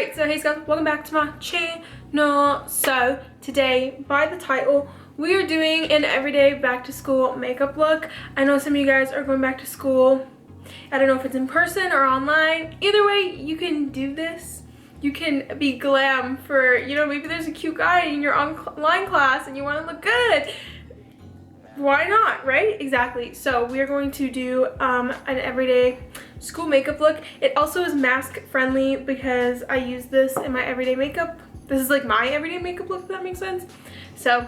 Alright, so hey guys, welcome back to my channel. So today, by the title, we are doing an everyday back to school makeup look. I know some of you guys are going back to school. I don't know if it's in person or online. Either way, you can do this. You can be glam for, you know, maybe there's a cute guy in your online class and you want to look good. Why not, right? Exactly. So we are going to do an everyday school makeup look. It also is mask friendly because I use this in my everyday makeup. This is like my everyday makeup look, if that makes sense. So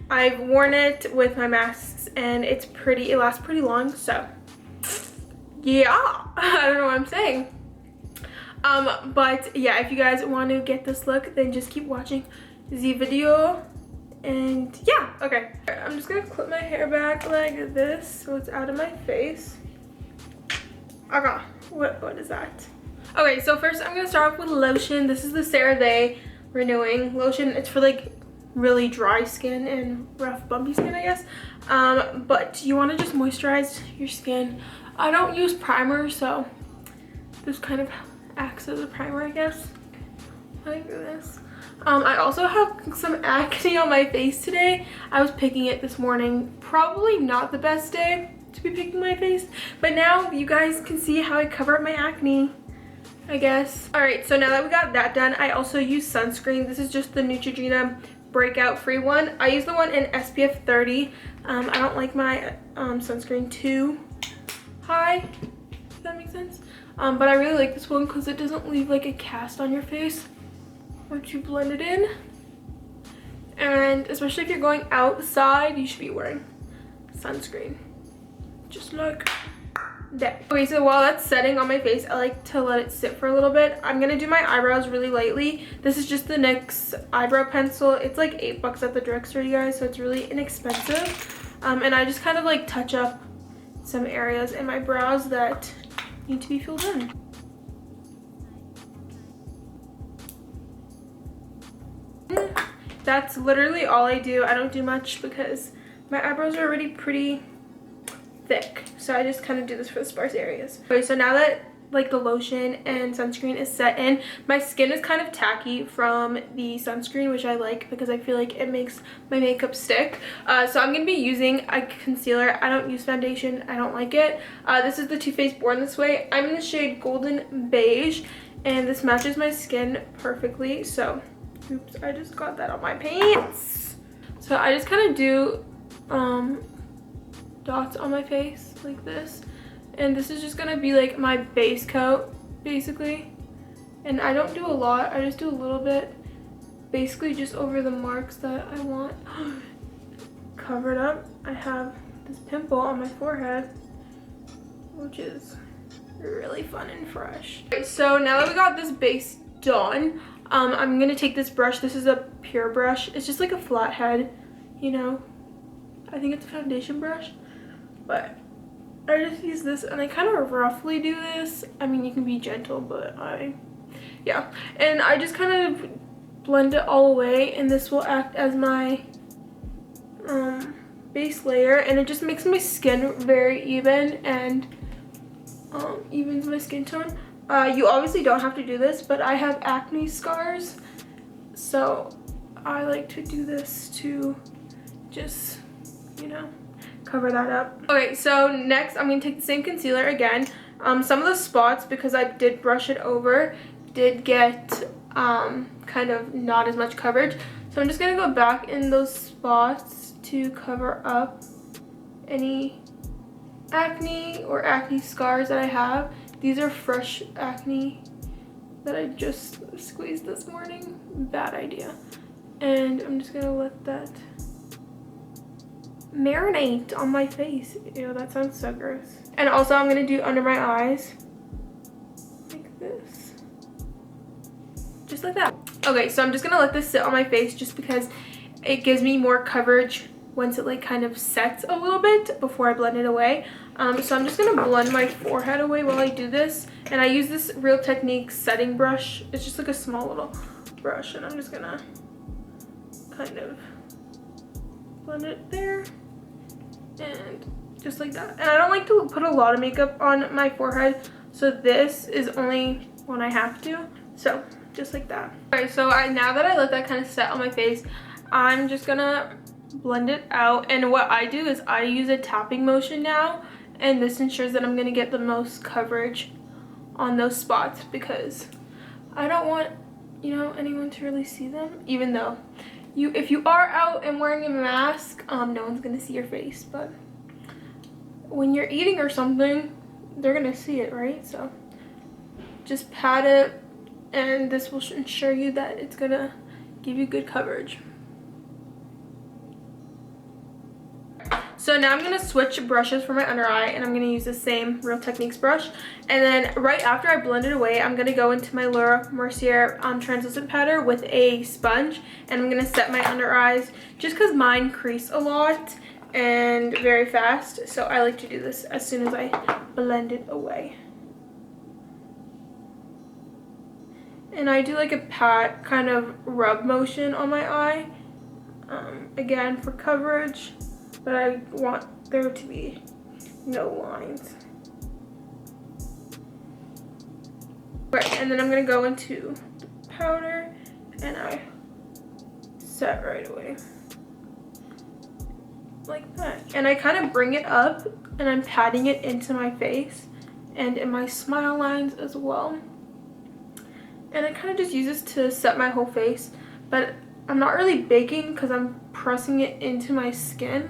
I've worn it with my masks and it lasts pretty long. So yeah, I don't know what I'm saying. But yeah, if you guys want to get this look, then just keep watching the video. And yeah, okay. I'm just gonna clip my hair back like this so it's out of my face. Okay, what is that? Okay, so first I'm gonna start off with lotion. This is the CeraVe Renewing Lotion. It's for like really dry skin and rough bumpy skin, I guess. But you wanna just moisturize your skin. I don't use primer, so this kind of acts as a primer, I guess. Like this. I also have some acne on my face today. I was picking it this morning. Probably not the best day to be picking my face, but now you guys can see how I cover up my acne, I guess. All right, so now that we got that done, I also use sunscreen. This is just the Neutrogena breakout free one. I use the one in SPF 30. I don't like my sunscreen too high, if that makes sense. But I really like this one because it doesn't leave like a cast on your face once you blend it in. And especially if you're going outside, you should be wearing sunscreen, just like that. Okay, so while that's setting on my face, I like to let it sit for a little bit. I'm gonna do my eyebrows really lightly. This is just the NYX eyebrow pencil. It's like $8 at the drugstore, you guys, so it's really inexpensive. And I just kind of like touch up some areas in my brows that need to be filled in. That's literally all I do. I don't do much because my eyebrows are already pretty thick, so I just kind of do this for the sparse areas. Okay, so now that like the lotion and sunscreen is set in, my skin is kind of tacky from the sunscreen, which I like because I feel like it makes my makeup stick. So I'm gonna be using a concealer. I don't use foundation. I don't like it. This is the Too Faced Born This Way. I'm in the shade Golden Beige, and this matches my skin perfectly. So oops, I just got that on my pants. So I just kind of do dots on my face like this. And this is just gonna be like my base coat, basically. And I don't do a lot, I just do a little bit. Basically just over the marks that I want covered up. I have this pimple on my forehead, which is really fun and fresh. Okay, so now that we got this base done, I'm gonna take this brush. This is a pure brush. It's just like a flat head, you know. I think it's a foundation brush, but I just use this and I kind of roughly do this. I mean, you can be gentle, but yeah. And I just kind of blend it all away, and this will act as my base layer, and it just makes my skin very even and evens my skin tone. You obviously don't have to do this, but I have acne scars, so I like to do this to just, you know, cover that up. Okay, so next I'm going to take the same concealer again. Some of the spots, because I did brush it over, did get kind of not as much coverage. So I'm just going to go back in those spots to cover up any acne or acne scars that I have. These are fresh acne that I just squeezed this morning. Bad idea. And I'm just gonna let that marinate on my face. Ew, that sounds so gross. And also I'm gonna do under my eyes like this, just like that. Okay, so I'm just gonna let this sit on my face just because it gives me more coverage once it like kind of sets a little bit before I blend it away. So I'm just gonna blend my forehead away while I do this, and I use this Real Techniques setting brush. It's just like a small little brush, and I'm just gonna kind of blend it there and just like that. And I don't like to put a lot of makeup on my forehead, so this is only when I have to. So just like that. Alright, so now that I let that kind of set on my face, I'm just gonna blend it out. And what I do is I use a tapping motion now, and this ensures that I'm gonna get the most coverage on those spots, because I don't want, you know, anyone to really see them, even though if you are out and wearing a mask, no one's gonna see your face, but when you're eating or something, they're gonna see it, right? So just pat it, and this will ensure you that it's gonna give you good coverage. So now I'm gonna switch brushes for my under eye, and I'm gonna use the same Real Techniques brush. And then right after I blend it away, I'm gonna go into my Laura Mercier translucent powder with a sponge, and I'm gonna set my under eyes, just because mine crease a lot and very fast. So I like to do this as soon as I blend it away. And I do like a pat kind of rub motion on my eye, again for coverage, but I want there to be no lines. Right, and then I'm gonna go into the powder, and I set right away like that. And I kind of bring it up, and I'm patting it into my face and in my smile lines as well. And I kind of just use this to set my whole face, but I'm not really baking because I'm pressing it into my skin,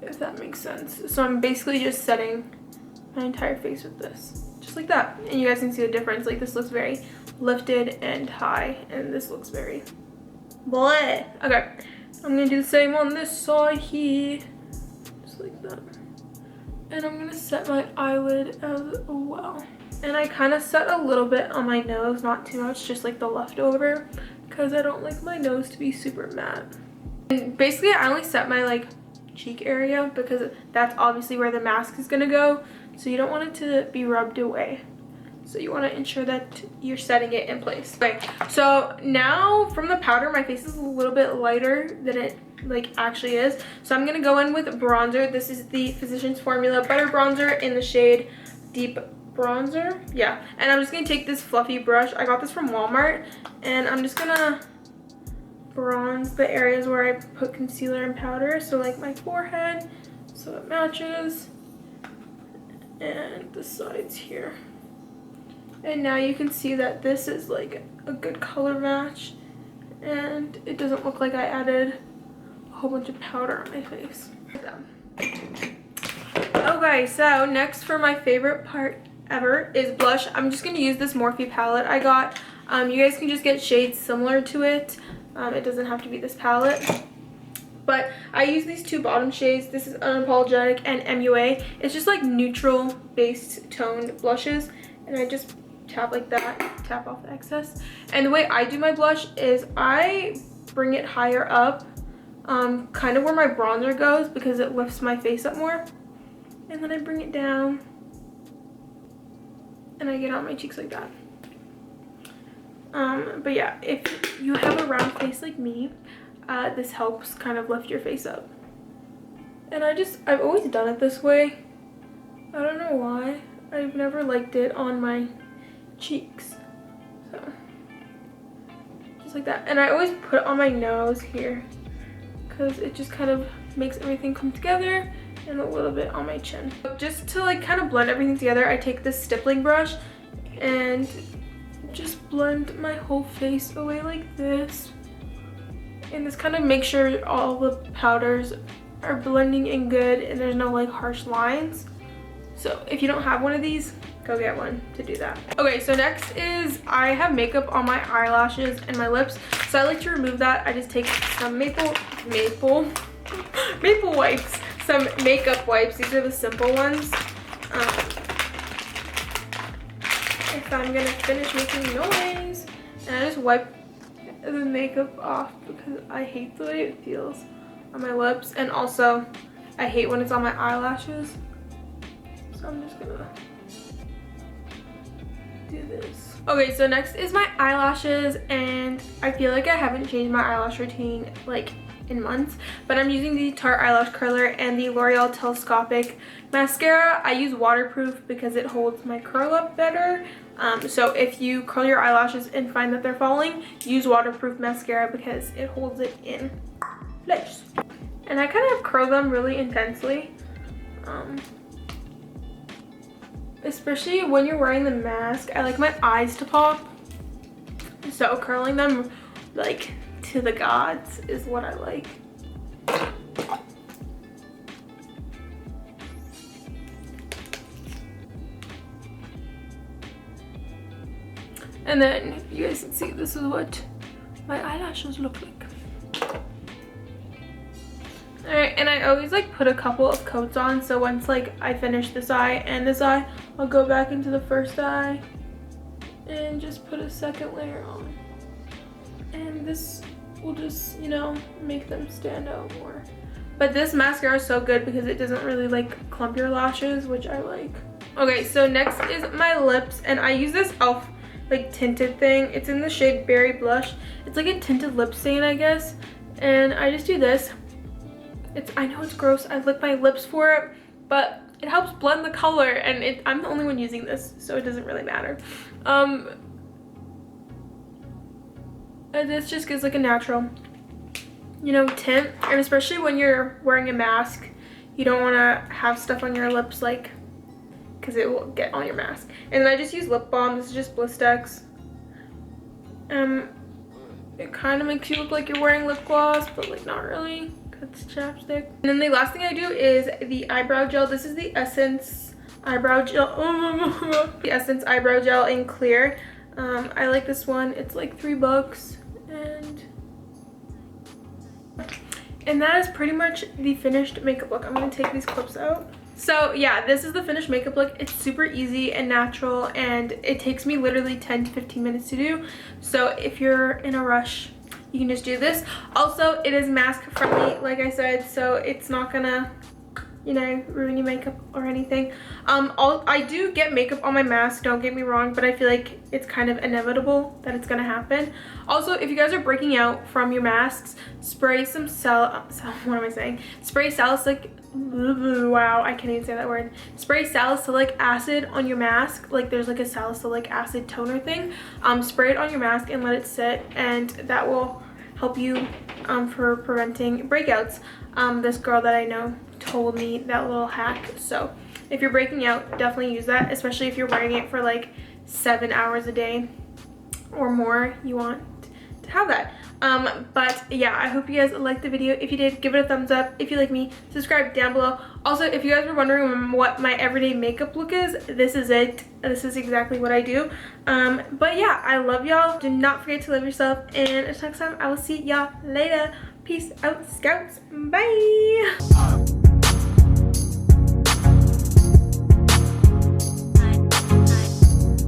if that makes sense. So I'm basically just setting my entire face with this, just like that. And you guys can see the difference. Like, this looks very lifted and high, and this looks very bleh. Okay, I'm gonna do the same on this side here, just like that. And I'm gonna set my eyelid as well. And I kind of set a little bit on my nose, not too much, just like the leftover, because I don't like my nose to be super matte. And basically I only set my like cheek area because that's obviously where the mask is gonna go, so you don't want it to be rubbed away. So you want to ensure that you're setting it in place. Okay, so now from the powder, my face is a little bit lighter than it like actually is. So I'm gonna go in with bronzer. This is the Physicians Formula Butter Bronzer in the shade Deep Bronzer. Yeah, and I'm just gonna take this fluffy brush. I got this from Walmart, and I'm just gonna bronze the areas where I put concealer and powder. So like my forehead, so it matches, and the sides here. And now you can see that this is like a good color match, and it doesn't look like I added a whole bunch of powder on my face. Okay, so next for my favorite part ever is blush. I'm just gonna use this Morphe palette I got. You guys can just get shades similar to it. It doesn't have to be this palette. But I use these two bottom shades. This is Unapologetic and MUA. It's just like neutral based toned blushes, and I just tap like that, tap off the excess. And the way I do my blush is I bring it higher up, kind of where my bronzer goes, because it lifts my face up more. And then I bring it down, and I get on my cheeks like that. But yeah, if you have a round face like me, this helps kind of lift your face up. And I've always done it this way. I don't know why. I've never liked it on my cheeks. So just like that. And I always put it on my nose here, because it just kind of makes everything come together, and a little bit on my chin. Just to like kind of blend everything together, I take this stippling brush and just blend my whole face away like this. And this kind of makes sure all the powders are blending in good and there's no like harsh lines. So if you don't have one of these, go get one to do that. Okay, so next is I have makeup on my eyelashes and my lips. So I like to remove that. I just take some maple wipes, some makeup wipes. These are the simple ones. If I'm gonna finish making noise, and I just wipe the makeup off because I hate the way it feels on my lips, and also I hate when it's on my eyelashes. So I'm just gonna do this. Okay, so next is my eyelashes, and I feel like I haven't changed my eyelash routine like in months, but I'm using the Tarte eyelash curler and the L'Oreal Telescopic mascara. I use waterproof because it holds my curl up better. So if you curl your eyelashes and find that they're falling, use waterproof mascara because it holds it in place. And I kind of curl them really intensely, especially when you're wearing the mask. I like my eyes to pop, so curling them like to the gods is what I like. And then you guys can see this is what my eyelashes look like. Alright, and I always like put a couple of coats on, so once like I finish this eye and this eye, I'll go back into the first eye and just put a second layer on. And this will just, you know, make them stand out more. But this mascara is so good because it doesn't really like clump your lashes, which I like. Okay, so next is my lips, and I use this e.l.f. like tinted thing. It's in the shade Berry Blush. It's like a tinted lip stain, I guess. And I just do this. I know it's gross. I lick my lips for it, but it helps blend the color, and I'm the only one using this, so it doesn't really matter. And this just gives like a natural, you know, tint. And especially when you're wearing a mask, you don't want to have stuff on your lips, like, because it will get on your mask. And then I just use lip balm. This is just Blistex. It kind of makes you look like you're wearing lip gloss, but like not really. It's chapstick. And then the last thing I do is the eyebrow gel. This is the Essence eyebrow gel. The Essence eyebrow gel in clear. I like this one. It's like $3, and that is pretty much the finished makeup look. I'm gonna take these clips out. So yeah, this is the finished makeup look. It's super easy and natural, and it takes me literally 10 to 15 minutes to do. So if you're in a rush, you can just do this. Also, it is mask friendly, like I said, so it's not gonna, you know, ruin your makeup or anything. I do get makeup on my mask, don't get me wrong, but I feel like it's kind of inevitable that it's gonna happen. Also, if you guys are breaking out from your masks, spray some spray salicylic, wow, I can't even say that word. Spray salicylic acid on your mask. Like there's like a salicylic acid toner thing. Spray it on your mask and let it sit, and that will help you for preventing breakouts. This girl that I know told me that little hack, so if you're breaking out, definitely use that, especially if you're wearing it for like 7 hours a day or more. You want to have that. But yeah, I hope you guys liked the video. If you did, give it a thumbs up. If you like me, subscribe down below. Also, if you guys were wondering what my everyday makeup look is, this is it. This is exactly what I do. But yeah, I love y'all. Do not forget to love yourself, and until next time, I will see y'all later. Peace out, scouts. Bye.